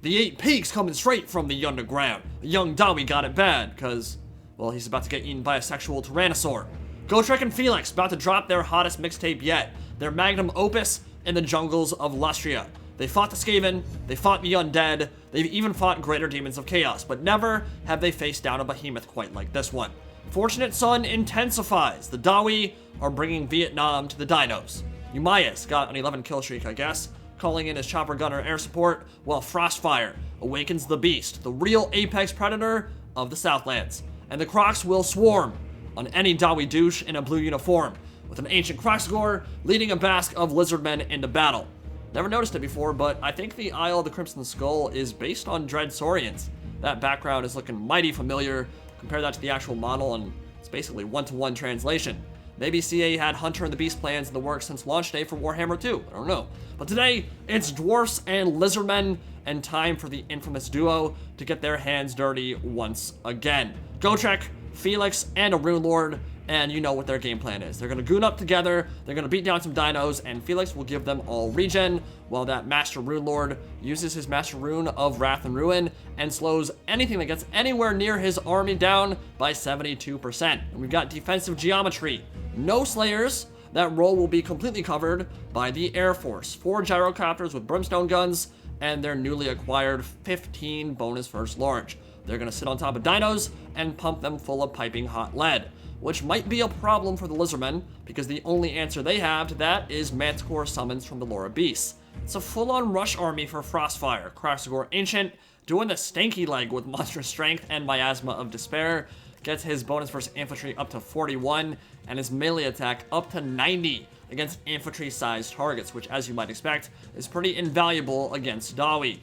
The 8 peaks coming straight from the underground. The young Dawi got it bad, cause, well, he's about to get eaten by a sexual tyrannosaur. Gotrek and Felix about to drop their hottest mixtape yet, their magnum opus in the jungles of Lustria. They fought the Skaven, they fought the undead, they've even fought greater demons of chaos, but never have they faced down a behemoth quite like this one. Fortunate Son intensifies. The Dawi are bringing Vietnam to the dinos. Eumaeus got an 11 kill streak, I guess, calling in his chopper gunner air support, while Frostfire awakens the beast, the real apex predator of the Southlands. And the Krox will swarm on any Dawi douche in a blue uniform, with an ancient Kroxigor leading a basque of Lizardmen into battle. Never noticed it before, but I think the Isle of the Crimson Skull is based on Dread Saurians. That background is looking mighty familiar. Compare that to the actual model, and it's basically one-to-one translation. Maybe CA had Hunter and the Beast plans in the works since launch day for Warhammer 2, I don't know. But today, it's Dwarfs and Lizardmen, and time for the infamous duo to get their hands dirty once again. Gotrek, Felix, and a Rune Lord, and you know what their game plan is. They're going to goon up together, they're going to beat down some dinos, and Felix will give them all regen, while that Master Rune Lord uses his Master Rune of Wrath and Ruin and slows anything that gets anywhere near his army down by 72%. And we've got defensive geometry. No Slayers. That role will be completely covered by the Air Force. 4 gyrocopters with brimstone guns, and their newly acquired 15 bonus first large. They're going to sit on top of dinos and pump them full of piping hot lead, which might be a problem for the Lizardmen, because the only answer they have to that is Manticore summons from the Lore of Beasts. It's a full-on rush army for Frostfire. Kroxigor Ancient, doing the stanky leg with monstrous strength and miasma of despair, gets his bonus versus infantry up to 41, and his melee attack up to 90 against infantry-sized targets, which, as you might expect, is pretty invaluable against Dawi.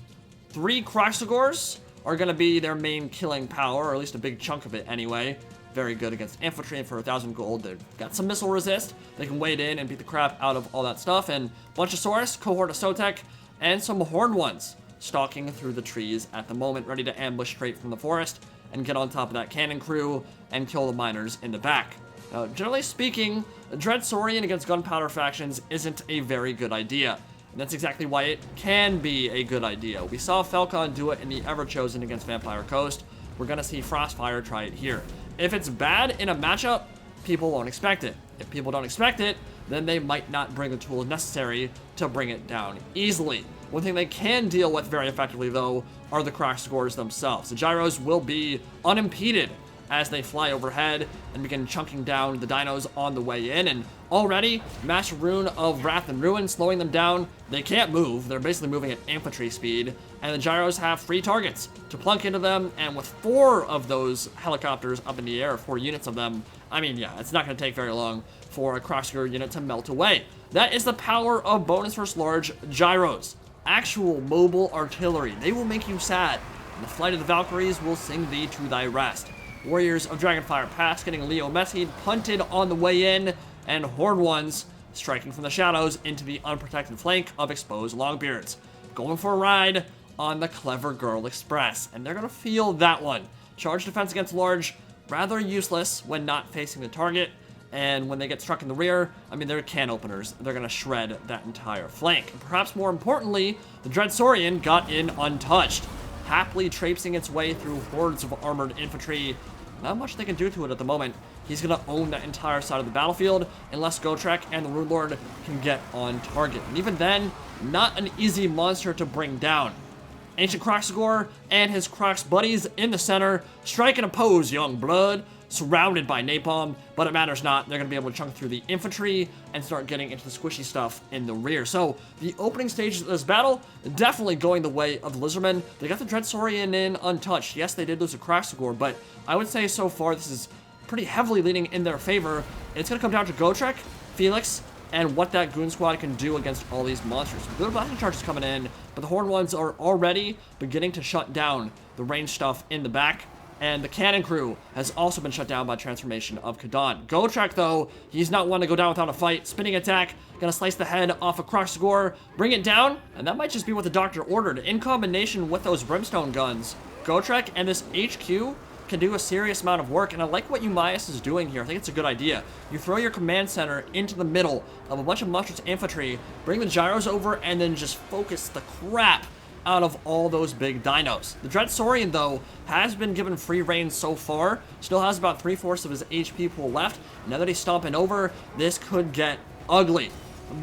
3 Kroxigors are going to be their main killing power, or at least a big chunk of it anyway. Very good against infantry, and for 1,000 gold, they've got some missile resist. They can wade in and beat the crap out of all that stuff, and Bunchasaurus, cohort of Sotek, and some Horned Ones stalking through the trees at the moment, ready to ambush straight from the forest and get on top of that cannon crew and kill the miners in the back. Now, generally speaking, Dread Saurian against gunpowder factions isn't a very good idea, and that's exactly why it can be a good idea. We saw Falcon do it in the Everchosen against Vampire Coast. We're gonna see Frostfire try it here. If it's bad in a matchup, people won't expect it. If people don't expect it, then they might not bring the tools necessary to bring it down easily. One thing they can deal with very effectively, though, are the Kroxigors themselves. The gyros will be unimpeded as they fly overhead and begin chunking down the dinos on the way in, and already, Master Rune of Wrath and Ruin slowing them down. They can't move, they're basically moving at infantry speed, and the gyros have free targets to plunk into them, and with 4 of those helicopters up in the air, 4 units of them, I mean, yeah, it's not going to take very long for a Kroxigor unit to melt away. That is the power of bonus versus large gyros. Actual mobile artillery. They will make you sad, and the flight of the Valkyries will sing thee to thy rest. Warriors of Dragonfire Pass getting Leo Messied punted on the way in, and Horned Ones striking from the shadows into the unprotected flank of exposed Longbeards. Going for a ride on the Clever Girl Express, and they're going to feel that one. Charge defense against large, rather useless when not facing the target, and when they get struck in the rear, I mean, they're can openers. They're going to shred that entire flank. And perhaps more importantly, the Dread Saurian got in untouched, happily traipsing its way through hordes of armored infantry. Not much they can do to it at the moment. He's going to own that entire side of the battlefield unless Gotrek and the Rune Lord can get on target. And even then, not an easy monster to bring down. Ancient Kroxigor and his Krox buddies in the center, strike and oppose young blood, surrounded by napalm, but it matters not. They're going to be able to chunk through the infantry and start getting into the squishy stuff in the rear. So the opening stages of this battle, definitely going the way of the Lizardmen. They got the Dread Saurian in untouched. Yes, they did lose a Kroxigor, but I would say so far this is pretty heavily leaning in their favor. It's going to come down to Gotrek, Felix, and what that goon squad can do against all these monsters. Good blasting charges coming in, but the Horned Ones are already beginning to shut down the ranged stuff in the back. And the cannon crew has also been shut down by transformation of Kadan. Gotrek, though, he's not one to go down without a fight. Spinning attack, gonna slice the head off of Kroxigor, bring it down, and that might just be what the doctor ordered. In combination with those brimstone guns, Gotrek and this HQ can do a serious amount of work, and I like what Eumaeus is doing here. I think it's a good idea. You throw your command center into the middle of a bunch of monstrous infantry, bring the gyros over, and then just focus the crap out of all those big dinos. The Dread Saurian, though, has been given free reign so far. Still has about 3/4 of his HP pool left. Now that he's stomping over, this could get ugly.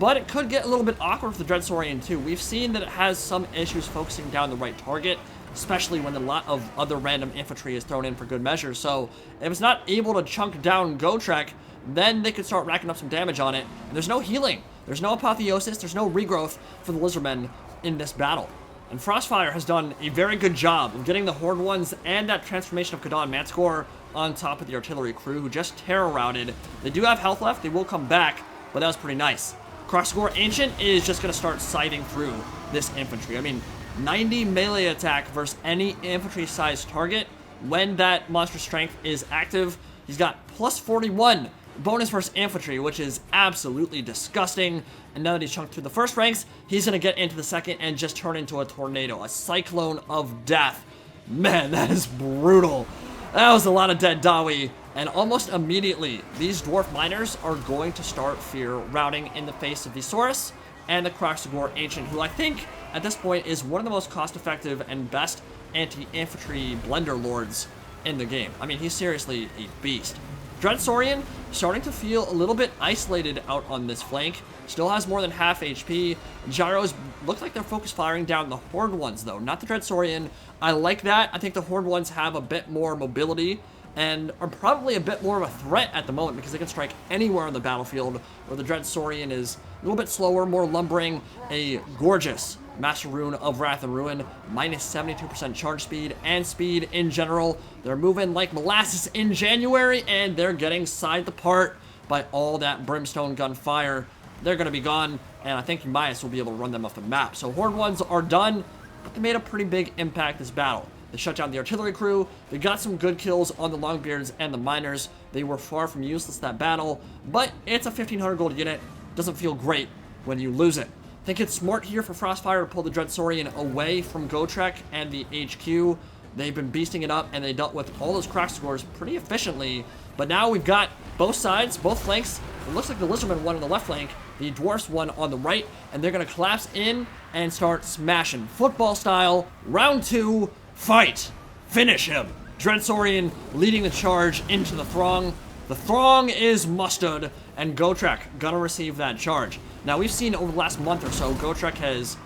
But it could get a little bit awkward for the Dread Saurian, too. We've seen that it has some issues focusing down the right target, especially when a lot of other random infantry is thrown in for good measure. So if it's not able to chunk down Gotrek, then they could start racking up some damage on it. And there's no healing. There's no apotheosis. There's no regrowth for the Lizardmen in this battle. And Frostfire has done a very good job of getting the Horde ones and that transformation of Kadon Manticore on top of the artillery crew, who just terror routed. They do have health left. They will come back, but that was pretty nice. Kroxigor Ancient is just going to start sighting through this infantry. I mean, 90 melee attack versus any infantry-sized target when that monster strength is active. He's got plus 41 bonus versus infantry, which is absolutely disgusting. And now that he's chunked through the first ranks, he's going to get into the second and just turn into a tornado, a cyclone of death. Man, that is brutal. That was a lot of dead Dawi. And almost immediately, these dwarf miners are going to start fear routing in the face of the Saurus and the Kroxigor Ancient, who I think at this point is one of the most cost-effective and best anti-infantry blender lords in the game. I mean, he's seriously a beast. Dread Saurian starting to feel a little bit isolated out on this flank. Still has more than half HP. Gyros look like they're focus firing down the Horde ones, though, not the Dread Saurian. I like that. I think the Horde ones have a bit more mobility and are probably a bit more of a threat at the moment because they can strike anywhere on the battlefield, where the Dread Saurian is a little bit slower, more lumbering, a gorgeous Master Rune of Wrath and Ruin, minus 72% charge speed and speed in general. They're moving like molasses in January, and they're getting sided apart by all that Brimstone gun fire. They're going to be gone, and I think Mias will be able to run them off the map. So Horde ones are done, but they made a pretty big impact this battle. They shut down the artillery crew. They got some good kills on the Longbeards and the miners. They were far from useless that battle, but it's a 1,500 gold unit. Doesn't feel great when you lose it. I think it's smart here for Frostfire to pull the Dread Saurian away from Gotrek and the HQ. They've been beasting it up, and they dealt with all those Kroxigors pretty efficiently. But now we've got both sides, both flanks. It looks like the Lizardmen won on the left flank, the Dwarfs won on the right, and they're going to collapse in and start smashing. Football style, round 2, fight. Finish him. Dread Saurian leading the charge into the throng. The throng is mustered, and Gotrek gonna receive that charge. Now, we've seen over the last month or so, Gotrek has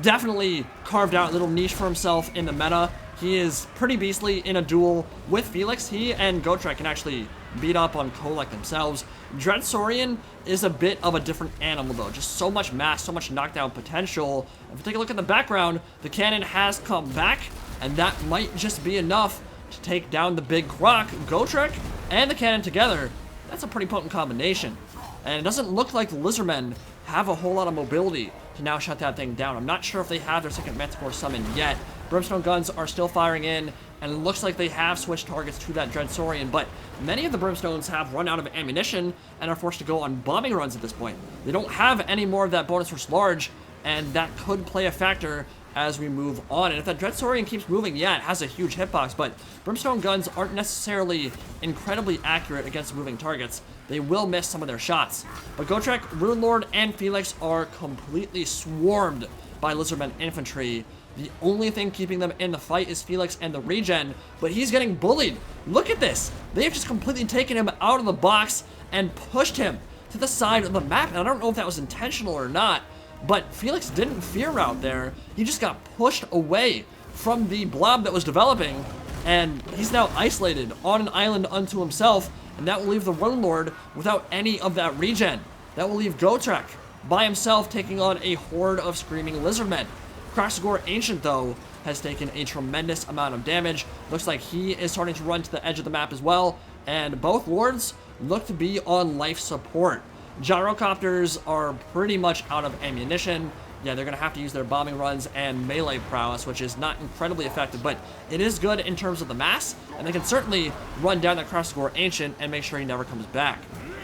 definitely carved out a little niche for himself in the meta. He is pretty beastly in a duel with Felix. He and Gotrek can actually beat up on Kolek themselves. Dread Saurian is a bit of a different animal, though. Just so much mass, so much knockdown potential. If you take a look at the background, the cannon has come back, and that might just be enough to take down the big croc. Gotrek and the cannon together, that's a pretty potent combination. And it doesn't look like the Lizardmen have a whole lot of mobility to now shut that thing down. I'm not sure if they have their second Manticore summoned yet. Brimstone guns are still firing in, and it looks like they have switched targets to that Dread Saurian, but many of the Brimstones have run out of ammunition and are forced to go on bombing runs at this point. They don't have any more of that bonus versus large, and that could play a factor as we move on. And if that Dread Saurian keeps moving, yeah, it has a huge hitbox, but Brimstone guns aren't necessarily incredibly accurate against moving targets. They will miss some of their shots. But Gotrek, Rune Lord, and Felix are completely swarmed by Lizardmen infantry. The only thing keeping them in the fight is Felix and the regen, but he's getting bullied. Look at this. They've just completely taken him out of the box and pushed him to the side of the map. And I don't know if that was intentional or not, but Felix didn't fear out there. He just got pushed away from the blob that was developing, and he's now isolated on an island unto himself, and that will leave the Rune Lord without any of that regen. That will leave Gotrek by himself taking on a horde of screaming Lizardmen. Kroxigor Ancient, though, has taken a tremendous amount of damage. Looks like he is starting to run to the edge of the map as well, and both lords look to be on life support. Gyrocopters are pretty much out of ammunition. Yeah, they're going to have to use their bombing runs and melee prowess, which is not incredibly effective, but it is good in terms of the mass, and they can certainly run down that Kroxigor Ancient and make sure he never comes back.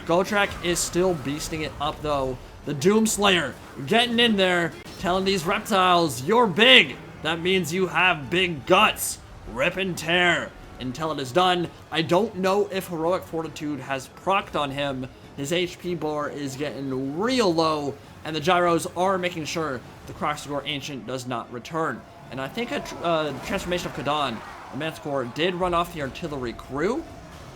Gotrek is still beasting it up, though. The Doomslayer getting in there, telling these reptiles, you're big. That means you have big guts. Rip and tear until it is done. I don't know if Heroic Fortitude has procced on him. His HP bar is getting real low, and the gyros are making sure the Kroxigor Ancient does not return. And I think a transformation of Kadan, the Manticore, did run off the artillery crew.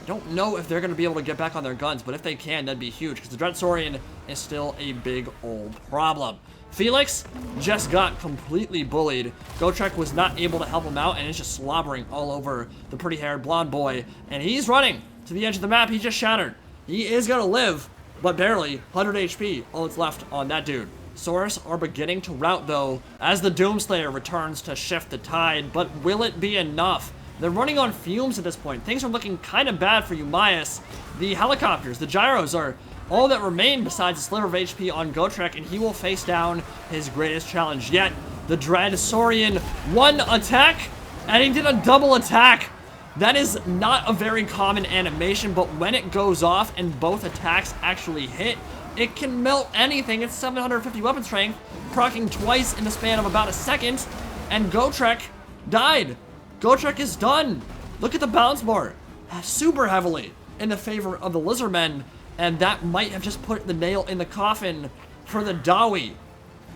I don't know if they're going to be able to get back on their guns, but if they can, that'd be huge, because the Dread Saurian is still a big old problem. Felix just got completely bullied. Gotrek was not able to help him out, and is just slobbering all over the pretty-haired blonde boy. And he's running to the edge of the map. He just shattered. He is going to live, but barely. 100 HP, all that's left on that dude. Saurus are beginning to rout, though, as the Doomslayer returns to shift the tide, but will it be enough? They're running on fumes at this point. Things are looking kind of bad for Eumaeus. The helicopters, the gyros, are all that remain besides a sliver of HP on Gotrek, and he will face down his greatest challenge yet. The Dread Saurian, one attack, and he did a double attack. That is not a very common animation, but when it goes off and both attacks actually hit, it can melt anything. It's 750 weapon strength, proccing twice in the span of about a second, and Gotrek died. Gotrek is done. Look at the bounce bar, super heavily in the favor of the Lizardmen, and that might have just put the nail in the coffin for the Dawi.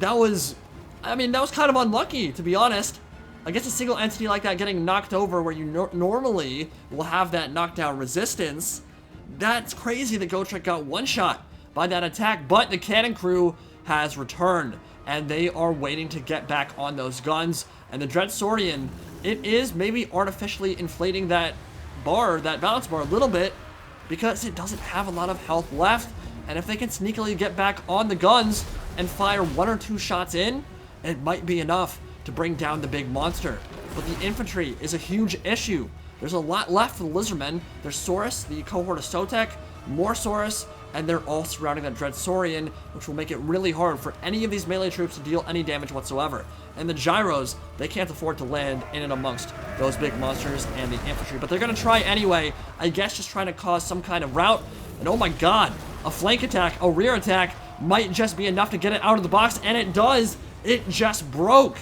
That was kind of unlucky, to be honest. I guess a single entity like that getting knocked over where you normally will have that knockdown resistance, that's crazy that Gotrek got one shot by that attack, but the cannon crew has returned, and they are waiting to get back on those guns, and the Dread Saurian, it is maybe artificially inflating that bar, that balance bar a little bit, because it doesn't have a lot of health left, and if they can sneakily get back on the guns and fire 1 or 2 shots in, it might be enough to bring down the big monster. But the infantry is a huge issue. There's a lot left for the Lizardmen. There's Saurus, the cohort of Sotek, more Saurus, and they're all surrounding that Dread Saurian, which will make it really hard for any of these melee troops to deal any damage whatsoever. And the gyros, they can't afford to land in and amongst those big monsters and the infantry, but they're gonna try anyway, I guess just trying to cause some kind of rout. And oh my god, a flank attack, a rear attack might just be enough to get it out of the box, and it does. It just broke.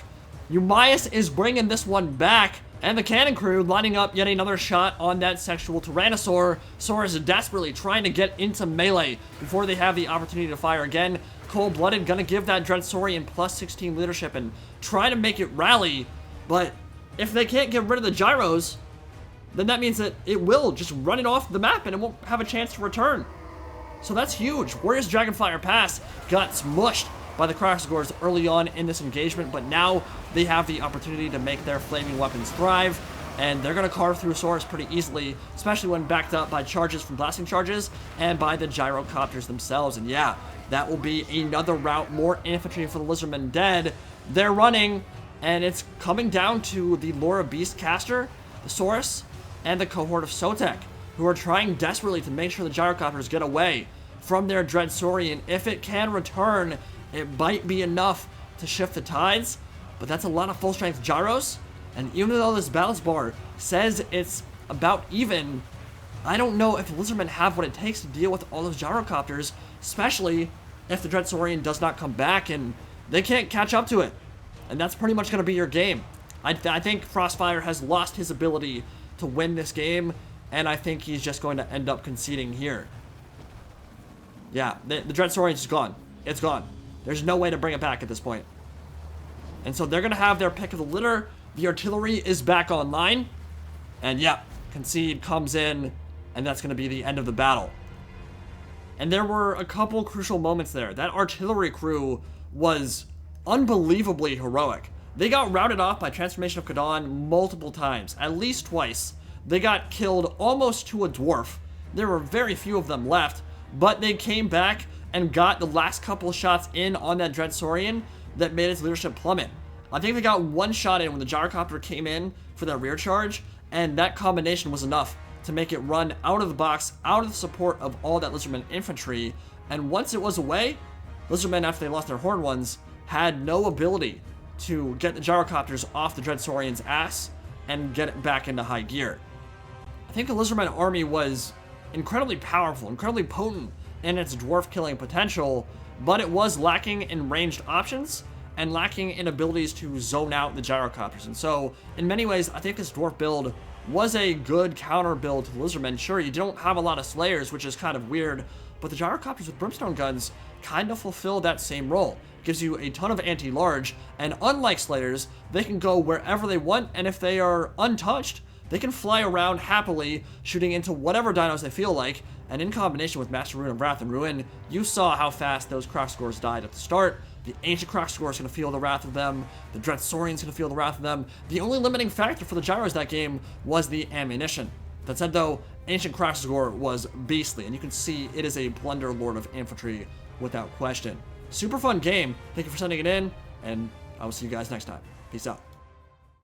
Eumaeus is bringing this one back, and the cannon crew lining up yet another shot on that sexual Tyrannosaur. Saurus is desperately trying to get into melee before they have the opportunity to fire again. Cold-blooded, gonna give that Dread Saurian plus 16 leadership and try to make it rally, but if they can't get rid of the gyros, then that means that it will just run it off the map and it won't have a chance to return. So that's huge. Warriors Dragonfire Pass got smushed by the Kroxigors early on in this engagement, but now they have the opportunity to make their flaming weapons thrive, and they're going to carve through Saurus pretty easily, especially when backed up by charges from blasting charges and by the Gyrocopters themselves. And yeah, that will be another rout, more infantry for the Lizardmen dead. They're running, and it's coming down to the Laura Beastcaster, the Saurus, and the cohort of Sotek, who are trying desperately to make sure the Gyrocopters get away from their Dread Saurian. If it can return, it might be enough to shift the tides, but that's a lot of full-strength gyros, and even though this balance bar says it's about even, I don't know if the Lizardmen have what it takes to deal with all those Gyrocopters, especially if the Dread Saurian does not come back and they can't catch up to it. And that's pretty much going to be your game. I think Frostfire has lost his ability to win this game, and I think he's just going to end up conceding here. Yeah, the Dread Saurian's just gone. It's gone. There's no way to bring it back at this point. And so they're going to have their pick of the litter. The artillery is back online. And yeah, concede comes in, and that's going to be the end of the battle. And there were a couple crucial moments there. That artillery crew was unbelievably heroic. They got routed off by Transformation of Kadan multiple times, at least twice. They got killed almost to a dwarf. There were very few of them left, but they came back and got the last couple of shots in on that Dread Saurian that made its leadership plummet. I think they got one shot in when the Gyrocopter came in for that rear charge, and that combination was enough to make it run out of the box, out of the support of all that Lizardmen infantry, and once it was away, Lizardmen, after they lost their horn ones, had no ability to get the Gyrocopters off the Dread Saurian's ass and get it back into high gear. I think the Lizardmen army was incredibly powerful, incredibly potent in its dwarf killing potential, but it was lacking in ranged options, and lacking in abilities to zone out the gyrocopters. And so, in many ways, I think this dwarf build was a good counter build to the Lizardmen. Sure, you don't have a lot of slayers, which is kind of weird, but the gyrocopters with brimstone guns kind of fulfill that same role. Gives you a ton of anti-large, and unlike slayers, they can go wherever they want, and if they are untouched, they can fly around happily, shooting into whatever dinos they feel like, and in combination with Master Rune of Wrath and Ruin, you saw how fast those Kroxigors died at the start. The Ancient Kroxigor is going to feel the wrath of them. The Dread Saurian is going to feel the wrath of them. The only limiting factor for the gyros that game was the ammunition. That said, though, Ancient Kroxigor was beastly, and you can see it is a Plunder Lord of Infantry without question. Super fun game. Thank you for sending it in, and I will see you guys next time. Peace out.